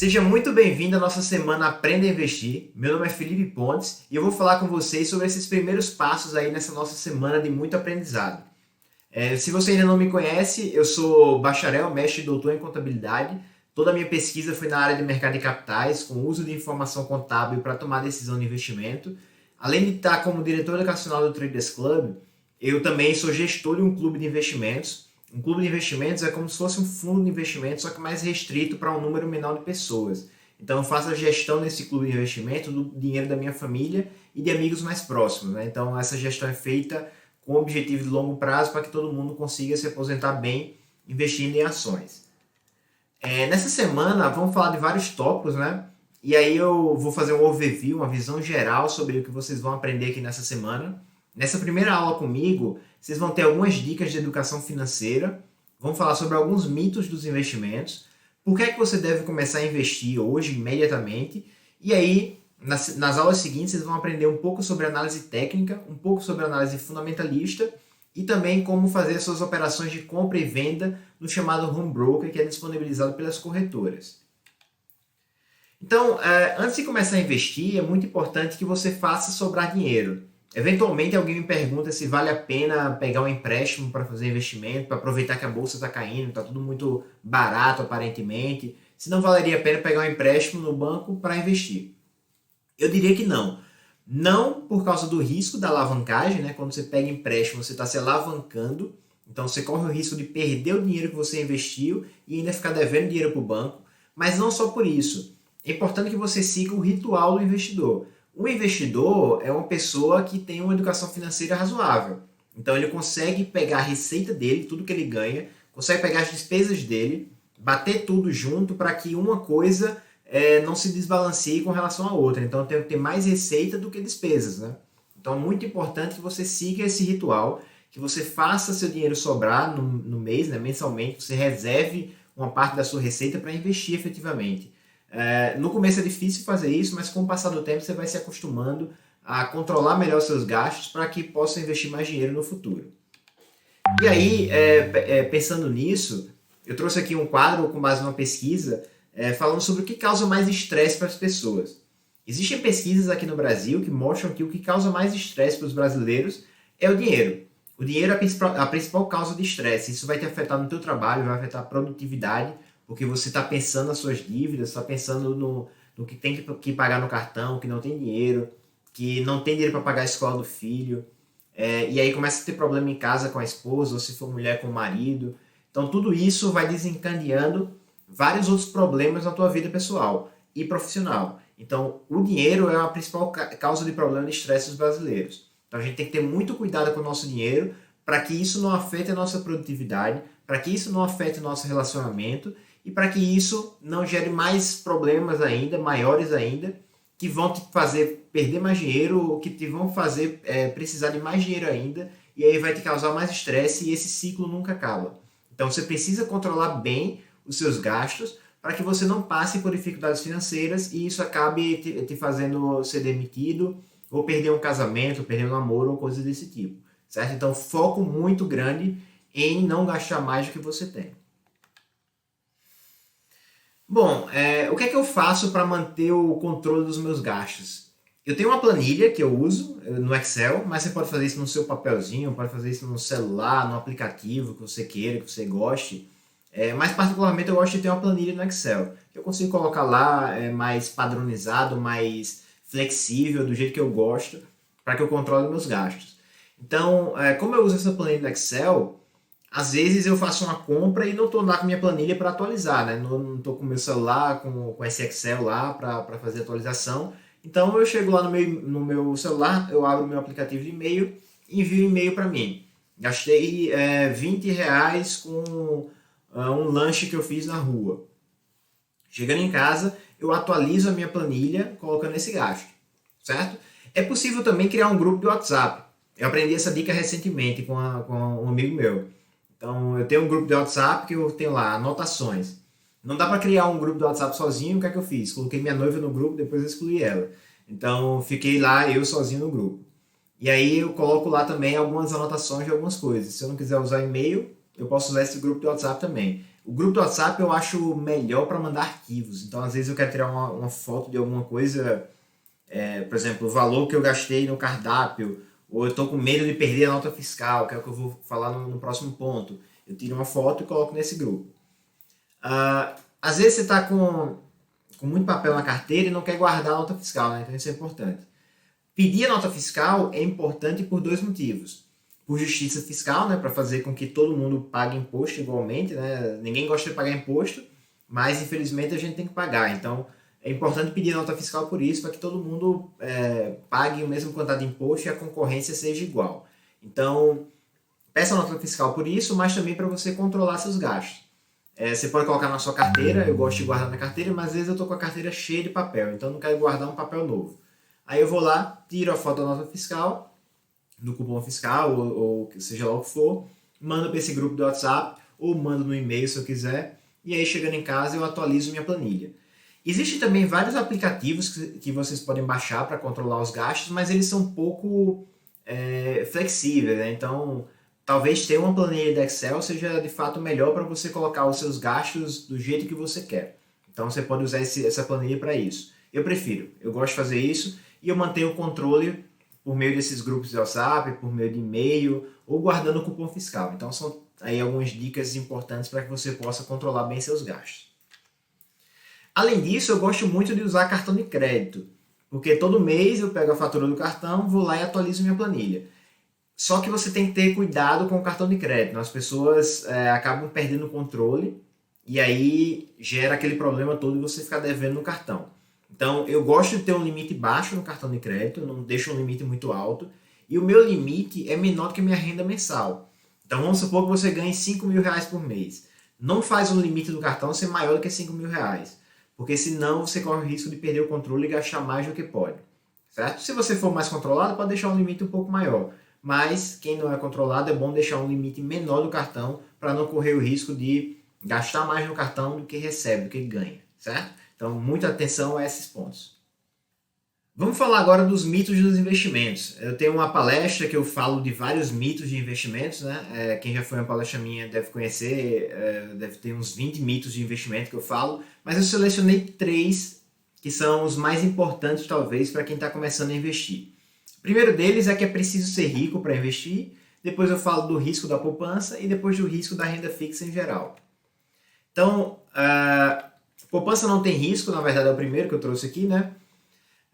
Seja muito bem-vindo à nossa semana Aprenda a Investir. Meu nome é Felipe Pontes e eu vou falar com vocês sobre esses primeiros passos aí nessa nossa semana de muito aprendizado. Se você ainda não me conhece, eu sou bacharel, mestre e doutor em contabilidade. Toda a minha pesquisa foi na área de mercado de capitais, com uso de informação contábil para tomar decisão de investimento. Além de estar como diretor educacional do Traders Club, eu também sou gestor de um clube de investimentos. Um clube de investimentos é como se fosse um fundo de investimento, só que mais restrito para um número menor de pessoas. Então eu faço a gestão nesse clube de investimento do dinheiro da minha família e de amigos mais próximos, né? Então essa gestão é feita com o objetivo de longo prazo para que todo mundo consiga se aposentar bem investindo em ações. Nessa semana vamos falar de vários tópicos, né? E aí eu vou fazer um overview, uma visão geral sobre o que vocês vão aprender aqui nessa semana. Nessa primeira aula comigo, vocês vão ter algumas dicas de educação financeira, vamos falar sobre alguns mitos dos investimentos, por que é que você deve começar a investir hoje, imediatamente, e aí, nas aulas seguintes, vocês vão aprender um pouco sobre análise técnica, um pouco sobre análise fundamentalista, e também como fazer suas operações de compra e venda no chamado home broker, que é disponibilizado pelas corretoras. Então, antes de começar a investir, é muito importante que você faça sobrar dinheiro. Eventualmente alguém me pergunta se vale a pena pegar um empréstimo para fazer investimento, para aproveitar que a bolsa está caindo, está tudo muito barato aparentemente, se não valeria a pena pegar um empréstimo no banco para investir. Eu diria que não. Não por causa do risco da alavancagem, né? Quando você pega empréstimo, você está se alavancando, então você corre o risco de perder o dinheiro que você investiu e ainda ficar devendo dinheiro para o banco, mas não só por isso. É importante que você siga o ritual do investidor. O investidor é uma pessoa que tem uma educação financeira razoável. Então ele consegue pegar a receita dele, tudo que ele ganha, consegue pegar as despesas dele, bater tudo junto para que uma coisa não se desbalanceie com relação à outra. Então tem que ter mais receita do que despesas, né? Então é muito importante que você siga esse ritual, que você faça seu dinheiro sobrar no mês, né, mensalmente, você reserve uma parte da sua receita para investir efetivamente. No começo é difícil fazer isso, mas com o passar do tempo você vai se acostumando a controlar melhor seus gastos para que possa investir mais dinheiro no futuro. E aí, pensando nisso, eu trouxe aqui um quadro com base numa pesquisa falando sobre o que causa mais estresse para as pessoas. Existem pesquisas aqui no Brasil que mostram que o que causa mais estresse para os brasileiros é o dinheiro. O dinheiro é a principal causa de estresse. Isso vai te afetar no teu trabalho, vai afetar a produtividade, porque você está pensando nas suas dívidas, está pensando no que tem que pagar no cartão, que não tem dinheiro, que não tem dinheiro para pagar a escola do filho, e aí começa a ter problema em casa com a esposa, ou se for mulher com o marido. Então tudo isso vai desencadeando vários outros problemas na tua vida pessoal e profissional. Então o dinheiro é a principal causa de problema de estresse dos brasileiros. Então a gente tem que ter muito cuidado com o nosso dinheiro para que isso não afete a nossa produtividade, para que isso não afete o nosso relacionamento e para que isso não gere mais problemas ainda, maiores ainda, que vão te fazer perder mais dinheiro ou que te vão fazer precisar de mais dinheiro ainda, e aí vai te causar mais estresse e esse ciclo nunca acaba. Então você precisa controlar bem os seus gastos para que você não passe por dificuldades financeiras e isso acabe te fazendo ser demitido ou perder um casamento, perder um namoro ou coisas desse tipo, certo? Então foco muito grande em não gastar mais do que você tem. Bom, o que é que eu faço para manter o controle dos meus gastos? Eu tenho uma planilha que eu uso no Excel, mas você pode fazer isso no seu papelzinho, pode fazer isso no celular, no aplicativo que você queira, que você goste. Mas particularmente eu gosto de ter uma planilha no Excel, que eu consigo colocar lá mais padronizado, mais flexível, do jeito que eu gosto, para que eu controle meus gastos. Então, como eu uso essa planilha no Excel, às vezes eu faço uma compra e não estou lá com minha planilha para atualizar, né? Não estou com o meu celular, com esse Excel lá para fazer atualização. Então eu chego lá no meu celular, eu abro meu aplicativo de e-mail e envio um e-mail para mim. Gastei R$ 20 com um lanche que eu fiz na rua. Chegando em casa, eu atualizo a minha planilha colocando esse gasto, certo? É possível também criar um grupo de WhatsApp. Eu aprendi essa dica recentemente com um amigo meu. Então, eu tenho um grupo de WhatsApp que eu tenho lá anotações. Não dá para criar um grupo de WhatsApp sozinho, o que é que eu fiz? Coloquei minha noiva no grupo, depois eu excluí ela. Então, fiquei lá eu sozinho no grupo. E aí eu coloco lá também algumas anotações de algumas coisas. Se eu não quiser usar e-mail, eu posso usar esse grupo de WhatsApp também. O grupo do WhatsApp eu acho melhor para mandar arquivos. Então, às vezes eu quero tirar uma foto de alguma coisa, por exemplo, o valor que eu gastei no cardápio, ou eu estou com medo de perder a nota fiscal, que é o que eu vou falar no próximo ponto. Eu tiro uma foto e coloco nesse grupo. Às vezes você está com muito papel na carteira e não quer guardar a nota fiscal, né? Então isso é importante. Pedir a nota fiscal é importante por dois motivos. Por justiça fiscal, né, para fazer com que todo mundo pague imposto igualmente, né? Ninguém gosta de pagar imposto, mas infelizmente a gente tem que pagar. Então é importante pedir a nota fiscal por isso, para que todo mundo pague o mesmo quantidade de imposto e a concorrência seja igual. Então peça a nota fiscal por isso, mas também para você controlar seus gastos. Você pode colocar na sua carteira, eu gosto de guardar na carteira, mas às vezes eu estou com a carteira cheia de papel, então eu não quero guardar um papel novo. Aí eu vou lá, tiro a foto da nota fiscal, do cupom fiscal, ou seja lá o que for, mando para esse grupo do WhatsApp, ou mando no e-mail se eu quiser, e aí chegando em casa eu atualizo minha planilha. Existem também vários aplicativos que vocês podem baixar para controlar os gastos, mas eles são um pouco flexíveis, né? Então, talvez ter uma planilha de Excel seja de fato melhor para você colocar os seus gastos do jeito que você quer. Então, você pode usar essa planilha para isso. Eu prefiro, eu gosto de fazer isso e eu mantenho o controle por meio desses grupos de WhatsApp, por meio de e-mail ou guardando o cupom fiscal. Então, são aí algumas dicas importantes para que você possa controlar bem seus gastos. Além disso, eu gosto muito de usar cartão de crédito, porque todo mês eu pego a fatura do cartão, vou lá e atualizo minha planilha. Só que você tem que ter cuidado com o cartão de crédito. As pessoas acabam perdendo o controle e aí gera aquele problema todo de você ficar devendo no cartão. Então, eu gosto de ter um limite baixo no cartão de crédito, eu não deixo um limite muito alto, e o meu limite é menor do que a minha renda mensal. Então, vamos supor que você ganhe 5 mil reais por mês. Não faz um limite do cartão ser maior do que 5 mil reais, porque senão você corre o risco de perder o controle e gastar mais do que pode. Certo? Se você for mais controlado, pode deixar um limite um pouco maior. Mas quem não é controlado, é bom deixar um limite menor do cartão para não correr o risco de gastar mais no cartão do que recebe, do que ganha, certo? Então, muita atenção a esses pontos. Vamos falar agora dos mitos dos investimentos. Eu tenho uma palestra que eu falo de vários mitos de investimentos, né? Quem já foi uma palestra minha deve conhecer, deve ter uns 20 mitos de investimento que eu falo, mas eu selecionei 3 que são os mais importantes, talvez, para quem está começando a investir. O primeiro deles é que é preciso ser rico para investir, depois eu falo do risco da poupança e depois do risco da renda fixa em geral. Então, poupança não tem risco, na verdade é o primeiro que eu trouxe aqui, né?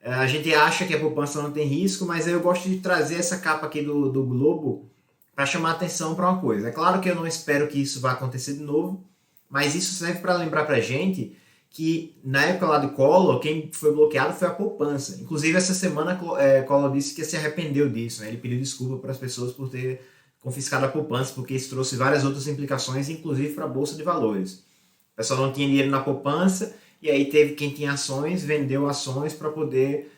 A gente acha que a poupança não tem risco, mas eu gosto de trazer essa capa aqui do Globo para chamar atenção para uma coisa. É claro que eu não espero que isso vá acontecer de novo, mas isso serve para lembrar para a gente que na época lá do Collor, quem foi bloqueado foi a poupança. Inclusive, essa semana Collor disse que se arrependeu disso, né? Ele pediu desculpa para as pessoas por ter confiscado a poupança, porque isso trouxe várias outras implicações, inclusive para a Bolsa de Valores. O pessoal não tinha dinheiro na poupança, e aí teve quem tinha ações, vendeu ações para poder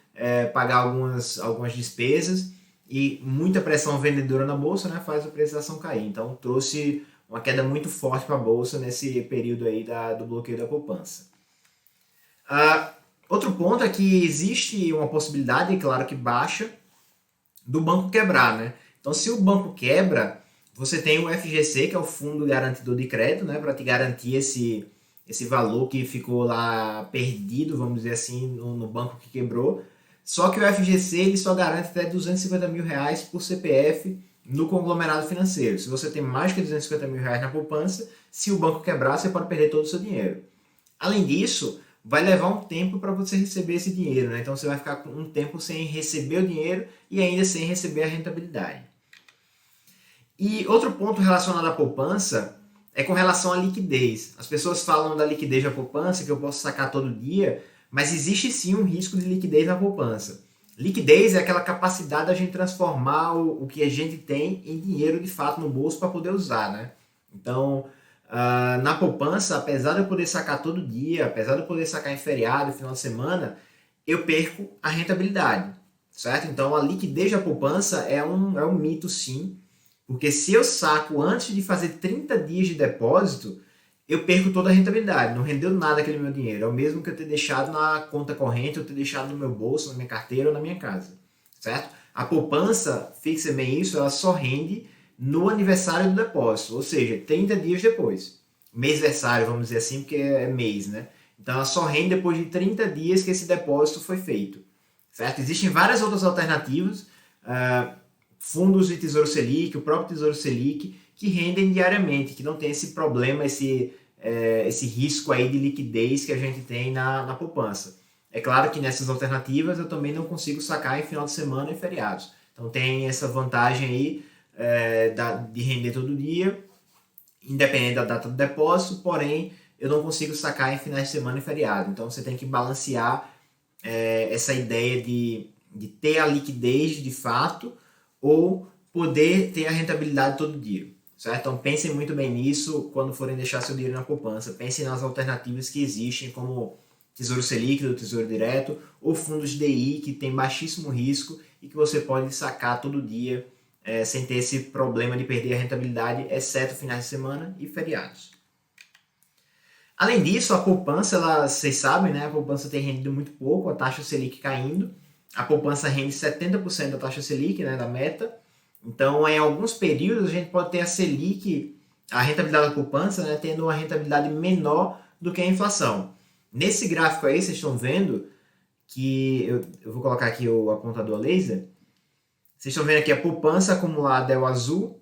pagar algumas despesas, e muita pressão vendedora na Bolsa, né, faz o preço da ação cair. Então trouxe uma queda muito forte para a Bolsa nesse período aí do bloqueio da poupança. Outro ponto é que existe uma possibilidade, claro que baixa, do banco quebrar, né? Então, se o banco quebra, você tem o FGC, que é o Fundo Garantidor de Crédito, né? Para te garantir esse valor que ficou lá perdido, vamos dizer assim, no banco que quebrou. Só que o FGC ele só garante até 250 mil reais por CPF no conglomerado financeiro. Se você tem mais que 250 mil reais na poupança, se o banco quebrar, você pode perder todo o seu dinheiro. Além disso, vai levar um tempo para você receber esse dinheiro, né? Então você vai ficar um tempo sem receber o dinheiro e ainda sem receber a rentabilidade. E outro ponto relacionado à poupança é com relação à liquidez. As pessoas falam da liquidez da poupança, que eu posso sacar todo dia, mas existe sim um risco de liquidez na poupança. Liquidez é aquela capacidade da gente transformar o que a gente tem em dinheiro de fato no bolso para poder usar, né? Então, na poupança, apesar de eu poder sacar todo dia, apesar de eu poder sacar em feriado, final de semana, eu perco a rentabilidade, certo? Então, a liquidez da poupança é um mito, sim, porque se eu saco antes de fazer 30 dias de depósito, eu perco toda a rentabilidade, não rendeu nada aquele meu dinheiro. É o mesmo que eu ter deixado na conta corrente, ou ter deixado no meu bolso, na minha carteira ou na minha casa, certo? A poupança, fixe bem isso, ela só rende no aniversário do depósito, ou seja, 30 dias depois. mêsversário, vamos dizer assim, porque é mês, né? Então ela só rende depois de 30 dias que esse depósito foi feito, certo? Existem várias outras alternativas, fundos de Tesouro Selic, o próprio Tesouro Selic, que rendem diariamente, que não tem esse problema, esse risco aí de liquidez que a gente tem na poupança. É claro que nessas alternativas eu também não consigo sacar em final de semana e feriados. Então tem essa vantagem aí de render todo dia, independente da data do depósito, porém eu não consigo sacar em finais de semana e feriado. Então você tem que balancear essa ideia de ter a liquidez de fato ou poder ter a rentabilidade todo dia. Certo? Então pensem muito bem nisso quando forem deixar seu dinheiro na poupança. Pensem nas alternativas que existem, como Tesouro Selic, do Tesouro Direto, ou fundos de DI, que tem baixíssimo risco e que você pode sacar todo dia sem ter esse problema de perder a rentabilidade, exceto finais de semana e feriados. Além disso, a poupança, vocês sabem, né? A poupança tem rendido muito pouco, a taxa Selic caindo. A poupança rende 70% da taxa Selic, né, da meta. Então, em alguns períodos, a gente pode ter a Selic, a rentabilidade da poupança, né, tendo uma rentabilidade menor do que a inflação. Nesse gráfico aí, vocês estão vendo que... Eu vou colocar aqui o apontador laser. Vocês estão vendo aqui a poupança acumulada é o azul.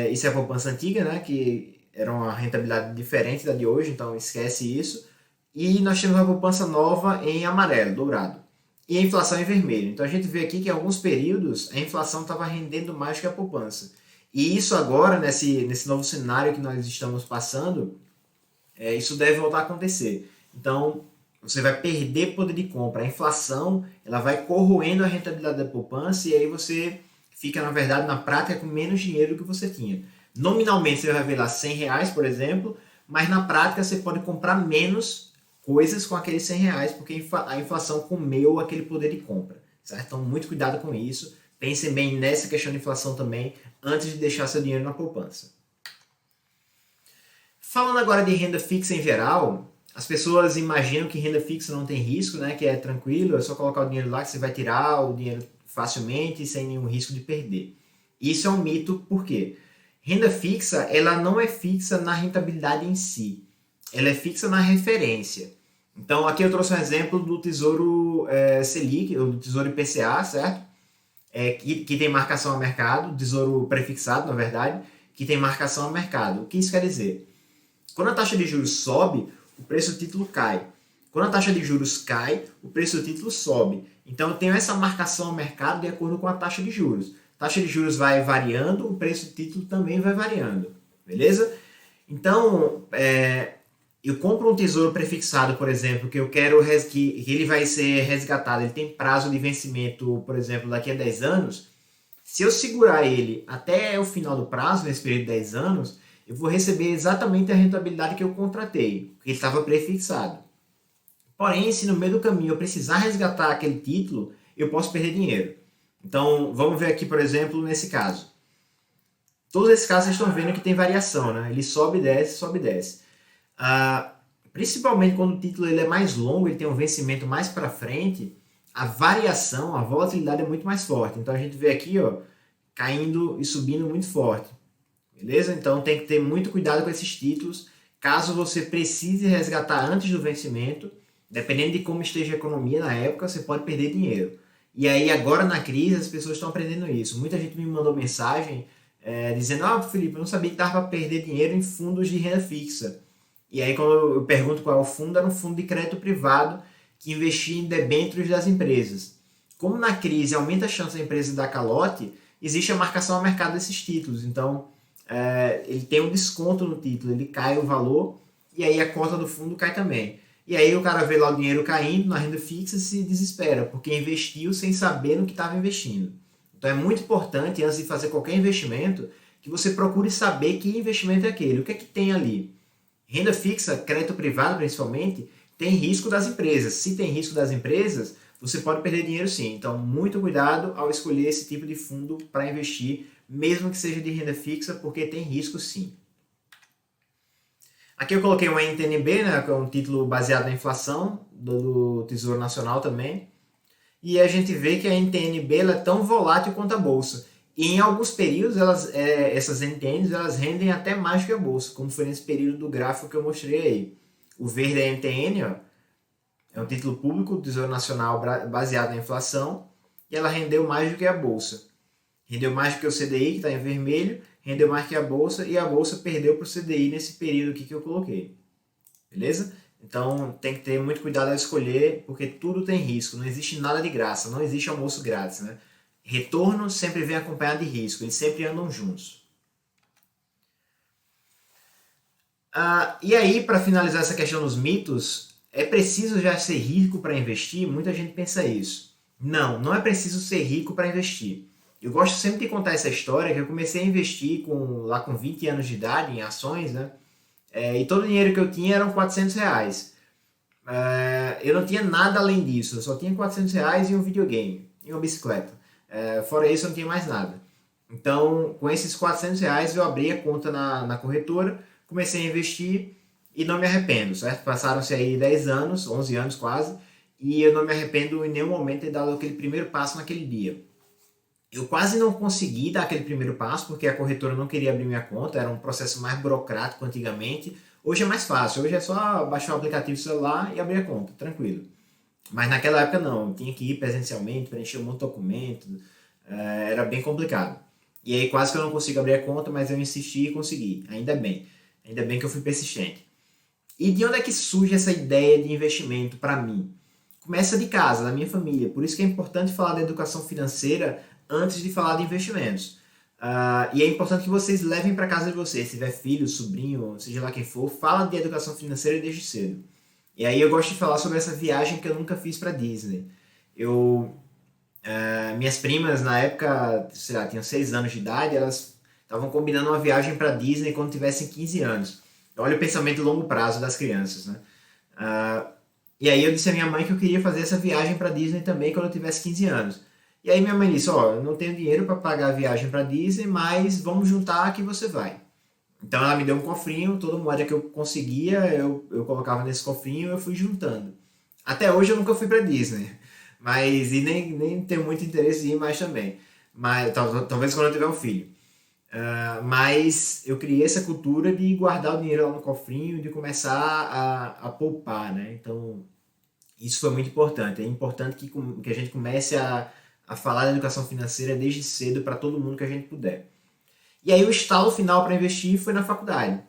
Isso é a poupança antiga, né, que era uma rentabilidade diferente da de hoje, então esquece isso. E nós temos a poupança nova em amarelo, dourado. E a inflação em vermelho. Então a gente vê aqui que em alguns períodos a inflação estava rendendo mais que a poupança. E isso agora, nesse novo cenário que nós estamos passando, isso deve voltar a acontecer. Então você vai perder poder de compra. A inflação ela vai corroendo a rentabilidade da poupança e aí você fica, na verdade, na prática com menos dinheiro do que você tinha. Nominalmente você vai ver lá R$100, por exemplo, mas na prática você pode comprar menos coisas com aqueles R$100, porque a inflação comeu aquele poder de compra, certo? Então, muito cuidado com isso. Pensem bem nessa questão de inflação também, antes de deixar seu dinheiro na poupança. Falando agora de renda fixa em geral, as pessoas imaginam que renda fixa não tem risco, né? Que é tranquilo, é só colocar o dinheiro lá que você vai tirar o dinheiro facilmente, sem nenhum risco de perder. Isso é um mito, por quê? Renda fixa, ela não é fixa na rentabilidade em si. Ela é fixa na referência. Então, aqui eu trouxe um exemplo do Tesouro Selic, ou do Tesouro IPCA, certo? Que tem marcação a mercado, Tesouro prefixado, na verdade, que tem marcação a mercado. O que isso quer dizer? Quando a taxa de juros sobe, o preço do título cai. Quando a taxa de juros cai, o preço do título sobe. Então, eu tenho essa marcação a mercado de acordo com a taxa de juros. A taxa de juros vai variando, o preço do título também vai variando. Beleza? Então, eu compro um tesouro prefixado, por exemplo, que eu quero que ele vai ser resgatado, ele tem prazo de vencimento, por exemplo, daqui a 10 anos. Se eu segurar ele até o final do prazo, nesse período de 10 anos, eu vou receber exatamente a rentabilidade que eu contratei, porque ele estava prefixado. Porém, se no meio do caminho eu precisar resgatar aquele título, eu posso perder dinheiro. Então, vamos ver aqui, por exemplo, nesse caso. Todos esses casos vocês estão vendo que tem variação, né? Ele sobe e desce, sobe e desce. Principalmente quando o título ele é mais longo, ele tem um vencimento mais para frente, a variação, a volatilidade é muito mais forte. Então a gente vê aqui, ó, caindo e subindo muito forte. Beleza? Então tem que ter muito cuidado com esses títulos. Caso você precise resgatar antes do vencimento, dependendo de como esteja a economia na época, você pode perder dinheiro. E aí agora na crise as pessoas estão aprendendo isso. Muita gente me mandou mensagem dizendo: Felipe, eu não sabia que dava para perder dinheiro em fundos de renda fixa. E aí quando eu pergunto qual é o fundo, era um fundo de crédito privado que investia em debêntures das empresas. Como na crise aumenta a chance da empresa dar calote, existe a marcação ao mercado desses títulos. Então, ele tem um desconto no título, ele cai o valor e aí a cota do fundo cai também. E aí o cara vê lá o dinheiro caindo na renda fixa e se desespera, porque investiu sem saber no que estava investindo. Então é muito importante, antes de fazer qualquer investimento, que você procure saber que investimento é aquele, o que é que tem ali. Renda fixa, crédito privado principalmente, tem risco das empresas. Se tem risco das empresas, você pode perder dinheiro sim. Então, muito cuidado ao escolher esse tipo de fundo para investir, mesmo que seja de renda fixa, porque tem risco sim. Aqui eu coloquei uma NTN-B, né, que é um título baseado na inflação, do Tesouro Nacional também. E a gente vê que a NTN-B ela é tão volátil quanto a Bolsa. E em alguns períodos, essas NTNs elas rendem até mais que a bolsa, como foi nesse período do gráfico que eu mostrei aí. O verde é NTN, ó, é um título público do Tesouro Nacional baseado na inflação, e ela rendeu mais do que a bolsa. Rendeu mais do que o CDI, que está em vermelho, rendeu mais que a bolsa, e a bolsa perdeu para o CDI nesse período aqui que eu coloquei. Beleza? Então tem que ter muito cuidado ao escolher, porque tudo tem risco, não existe nada de graça, não existe almoço grátis, né? Retorno sempre vem acompanhado de risco, eles sempre andam juntos. E aí, para finalizar essa questão dos mitos, é preciso já ser rico para investir? Muita gente pensa isso. Não, não é preciso ser rico para investir. Eu gosto sempre de contar essa história, que eu comecei a investir lá com 20 anos de idade em ações, né? E todo o dinheiro que eu tinha eram R$ 400. Eu não tinha nada além disso, eu só tinha R$ 400 e um videogame, e uma bicicleta. Fora isso, eu não tinha mais nada. Então, com esses R$ 400, eu abri a conta na corretora, comecei a investir e não me arrependo, certo? Passaram-se aí 10 anos, 11 anos quase, e eu não me arrependo em nenhum momento de ter dado aquele primeiro passo naquele dia. Eu quase não consegui dar aquele primeiro passo, porque a corretora não queria abrir minha conta, era um processo mais burocrático antigamente. Hoje é mais fácil, hoje é só baixar o aplicativo do celular e abrir a conta, tranquilo. Mas naquela época não, eu tinha que ir presencialmente, preencher um monte de documento, era bem complicado. E aí quase que eu não consigo abrir a conta, mas eu insisti e consegui, ainda bem. Ainda bem que eu fui persistente. E de onde é que surge essa ideia de investimento para mim? Começa de casa, da minha família. Por isso que é importante falar da educação financeira antes de falar de investimentos. E é importante que vocês levem para casa de vocês, se tiver filho, sobrinho, seja lá quem for, fala de educação financeira desde cedo. E aí eu gosto de falar sobre essa viagem que eu nunca fiz para Disney. Minhas primas, na época, sei lá, tinham 6 anos de idade, elas estavam combinando uma viagem para Disney quando tivessem 15 anos. Olha o pensamento de longo prazo das crianças, né? E aí eu disse à minha mãe que eu queria fazer essa viagem para Disney também quando eu tivesse 15 anos. E aí minha mãe disse, eu não tenho dinheiro para pagar a viagem para Disney, mas vamos juntar que você vai. Então ela me deu um cofrinho, toda moeda que eu conseguia, eu colocava nesse cofrinho e eu fui juntando. Até hoje eu nunca fui para Disney, mas e nem tenho muito interesse em ir mais também. Mas talvez quando eu tiver um filho. Mas eu criei essa cultura de guardar o dinheiro lá no cofrinho, de começar a poupar, né? Então isso foi muito importante. É importante que a gente comece a falar da educação financeira desde cedo para todo mundo que a gente puder. E aí o estalo final para investir foi na faculdade.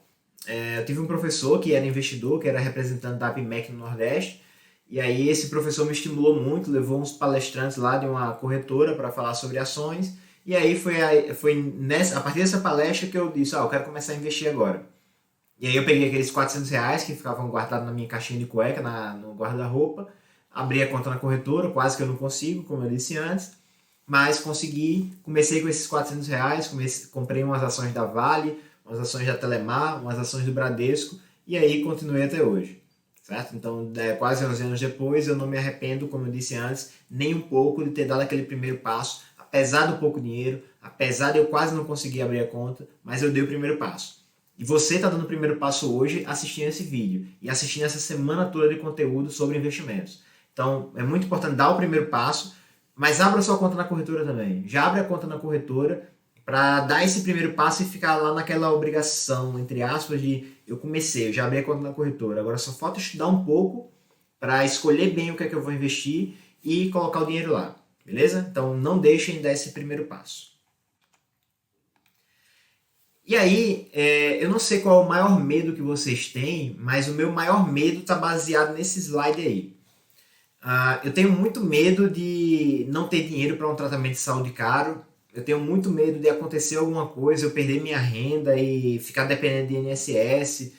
Eu tive um professor que era investidor, que era representante da APMEC no Nordeste, e aí esse professor me estimulou muito, levou uns palestrantes lá de uma corretora para falar sobre ações, e aí foi a partir dessa palestra que eu disse, eu quero começar a investir agora. E aí eu peguei aqueles R$ 400 que ficavam guardados na minha caixinha de cueca, no guarda-roupa, abri a conta na corretora, quase que eu não consigo, como eu disse antes, mas consegui, comecei com esses R$ 400, comprei umas ações da Vale, umas ações da Telemar, umas ações do Bradesco, e aí continuei até hoje. Certo? Então, quase 11 anos depois, eu não me arrependo, como eu disse antes, nem um pouco de ter dado aquele primeiro passo, apesar do pouco dinheiro, apesar de eu quase não conseguir abrir a conta, mas eu dei o primeiro passo. E você está dando o primeiro passo hoje assistindo esse vídeo e assistindo essa semana toda de conteúdo sobre investimentos. Então, é muito importante dar o primeiro passo, mas abra sua conta na corretora também. Já abre a conta na corretora para dar esse primeiro passo e ficar lá naquela obrigação, entre aspas, de eu comecei, eu já abri a conta na corretora. Agora só falta estudar um pouco para escolher bem o que é que eu vou investir e colocar o dinheiro lá. Beleza? Então não deixem de dar esse primeiro passo. E aí, eu não sei qual é o maior medo que vocês têm, mas o meu maior medo está baseado nesse slide aí. Eu tenho muito medo de não ter dinheiro para um tratamento de saúde caro. Eu tenho muito medo de acontecer alguma coisa, eu perder minha renda e ficar dependendo de INSS,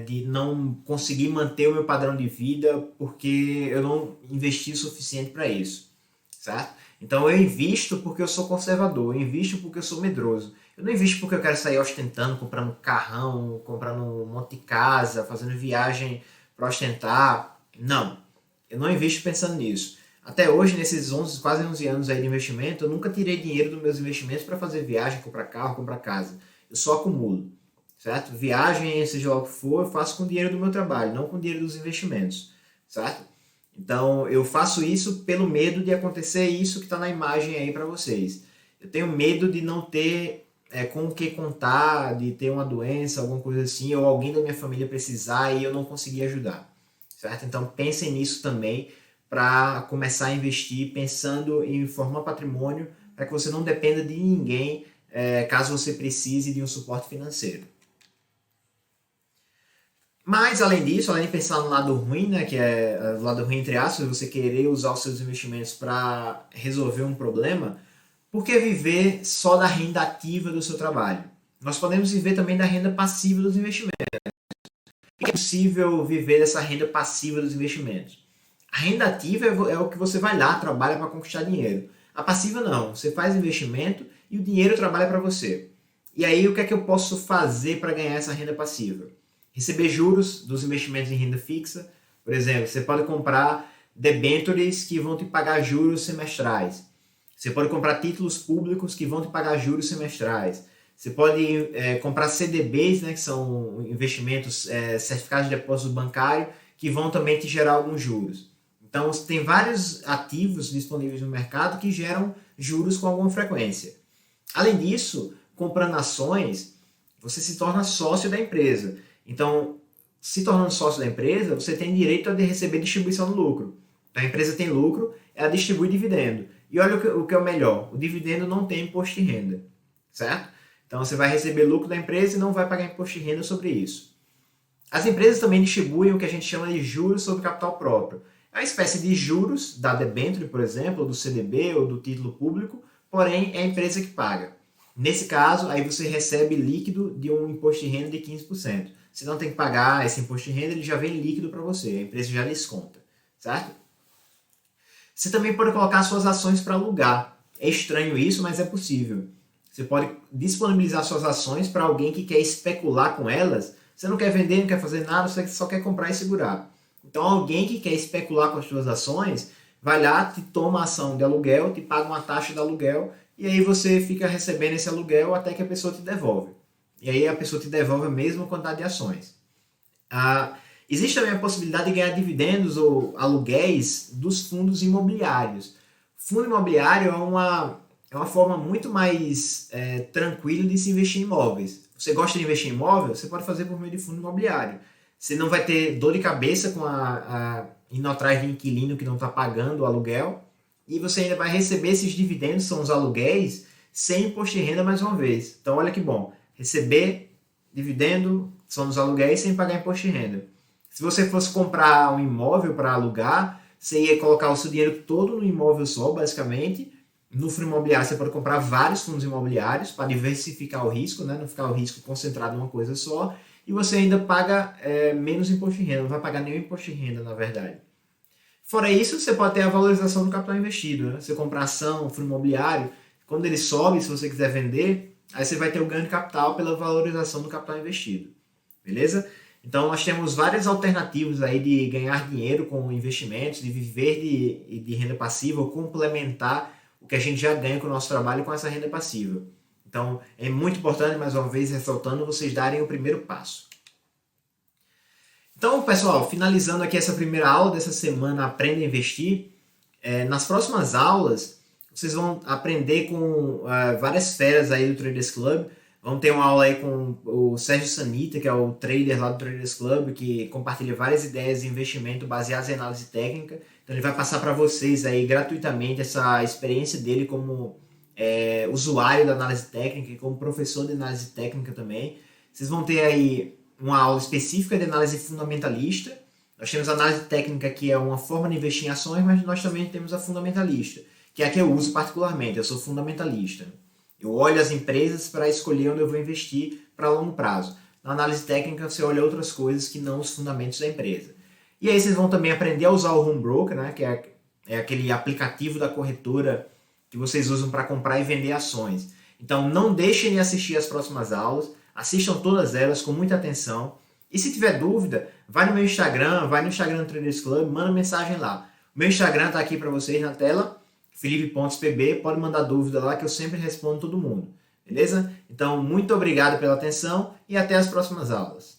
de não conseguir manter o meu padrão de vida porque eu não investi o suficiente para isso, certo? Então eu invisto porque eu sou conservador, eu invisto porque eu sou medroso. Eu não invisto porque eu quero sair ostentando, comprando carrão, comprando um monte de casa, fazendo viagem para ostentar. Não, eu não invisto pensando nisso. Até hoje, nesses quase 11 anos aí de investimento, eu nunca tirei dinheiro dos meus investimentos para fazer viagem, comprar carro, comprar casa. Eu só acumulo, certo? Viagem, seja lá o que for, eu faço com o dinheiro do meu trabalho, não com o dinheiro dos investimentos, certo? Então, eu faço isso pelo medo de acontecer isso que está na imagem aí para vocês. eu tenho medo de não ter com o que contar, de ter uma doença, alguma coisa assim, ou alguém da minha família precisar e eu não conseguir ajudar, certo? Então pensem nisso também para começar a investir pensando em formar patrimônio para que você não dependa de ninguém caso você precise de um suporte financeiro. Mas, além disso, além de pensar no lado ruim, né, que é o lado ruim entre aspas, você querer usar os seus investimentos para resolver um problema, por que viver só da renda ativa do seu trabalho? Nós podemos viver também da renda passiva dos investimentos. É possível viver dessa renda passiva dos investimentos. A renda ativa é o que você vai lá, trabalha para conquistar dinheiro. A passiva não, você faz investimento e o dinheiro trabalha para você. E aí, o que é que eu posso fazer para ganhar essa renda passiva? Receber juros dos investimentos em renda fixa. Por exemplo, você pode comprar debentures que vão te pagar juros semestrais. Você pode comprar títulos públicos que vão te pagar juros semestrais. Você pode comprar CDBs, né, que são investimentos, certificados de depósito bancário, que vão também te gerar alguns juros. Então, tem vários ativos disponíveis no mercado que geram juros com alguma frequência. Além disso, comprando ações, você se torna sócio da empresa. Então, se tornando sócio da empresa, você tem direito a receber distribuição do lucro. Então, a empresa tem lucro, ela distribui dividendo. E olha o que é o melhor, o dividendo não tem imposto de renda, certo? Então, você vai receber lucro da empresa e não vai pagar imposto de renda sobre isso. As empresas também distribuem o que a gente chama de juros sobre capital próprio. É uma espécie de juros da debênture, por exemplo, ou do CDB ou do título público, porém é a empresa que paga. Nesse caso, aí você recebe líquido de um imposto de renda de 15%. Você não tem que pagar esse imposto de renda, ele já vem líquido para você, a empresa já desconta, certo? Você também pode colocar suas ações para alugar. É estranho isso, mas é possível. Você pode disponibilizar suas ações para alguém que quer especular com elas. Você não quer vender, não quer fazer nada, você só quer comprar e segurar. Então, alguém que quer especular com as suas ações, vai lá, te toma a ação de aluguel, te paga uma taxa de aluguel, e aí você fica recebendo esse aluguel até que a pessoa te devolve. E aí a pessoa te devolve a mesma quantidade de ações. Existe também a possibilidade de ganhar dividendos ou aluguéis dos fundos imobiliários. Fundo imobiliário é uma forma muito mais tranquila de se investir em imóveis. Você gosta de investir em imóvel? Você pode fazer por meio de fundo imobiliário. Você não vai ter dor de cabeça com indo atrás de inquilino que não está pagando o aluguel. E você ainda vai receber esses dividendos, são os aluguéis, sem imposto de renda mais uma vez. Então, olha que bom. Receber dividendo, são os aluguéis, sem pagar imposto de renda. Se você fosse comprar um imóvel para alugar, você ia colocar o seu dinheiro todo no imóvel só, basicamente. No fundo imobiliário, você pode comprar vários fundos imobiliários para diversificar o risco, né? Não ficar o risco concentrado em uma coisa só. E você ainda paga menos imposto de renda, não vai pagar nenhum imposto de renda, na verdade. Fora isso, você pode ter a valorização do capital investido. Né? Você comprar ação, fundo imobiliário, quando ele sobe, se você quiser vender, aí você vai ter o ganho de capital pela valorização do capital investido. Beleza? Então, nós temos várias alternativas aí de ganhar dinheiro com investimentos, de viver de renda passiva ou complementar o que a gente já ganha com o nosso trabalho com essa renda passiva. Então, é muito importante, mais uma vez, ressaltando, vocês darem o primeiro passo. Então, pessoal, finalizando aqui essa primeira aula dessa semana, Aprenda a Investir. Nas próximas aulas, vocês vão aprender com várias feras aí do Traders Club. Vamos ter uma aula aí com o Sérgio Sanita, que é o trader lá do Traders Club, que compartilha várias ideias de investimento baseadas em análise técnica. Então, ele vai passar para vocês aí gratuitamente essa experiência dele como usuário da análise técnica e como professor de análise técnica também. Vocês vão ter aí uma aula específica de análise fundamentalista. Nós temos a análise técnica, que é uma forma de investir em ações, mas nós também temos a fundamentalista, que é a que eu uso particularmente. Eu sou fundamentalista. Eu olho as empresas para escolher onde eu vou investir para longo prazo. Na análise técnica, você olha outras coisas que não os fundamentos da empresa. E aí vocês vão também aprender a usar o Home Broker, né, que é aquele aplicativo da corretora que vocês usam para comprar e vender ações. Então, não deixem de assistir as próximas aulas. Assistam todas elas com muita atenção. E se tiver dúvida, vai no meu Instagram, vai no Instagram do Traders Club, manda mensagem lá. O meu Instagram está aqui para vocês na tela, Felipe.pb, pode mandar dúvida lá que eu sempre respondo todo mundo. Beleza? Então, muito obrigado pela atenção e até as próximas aulas.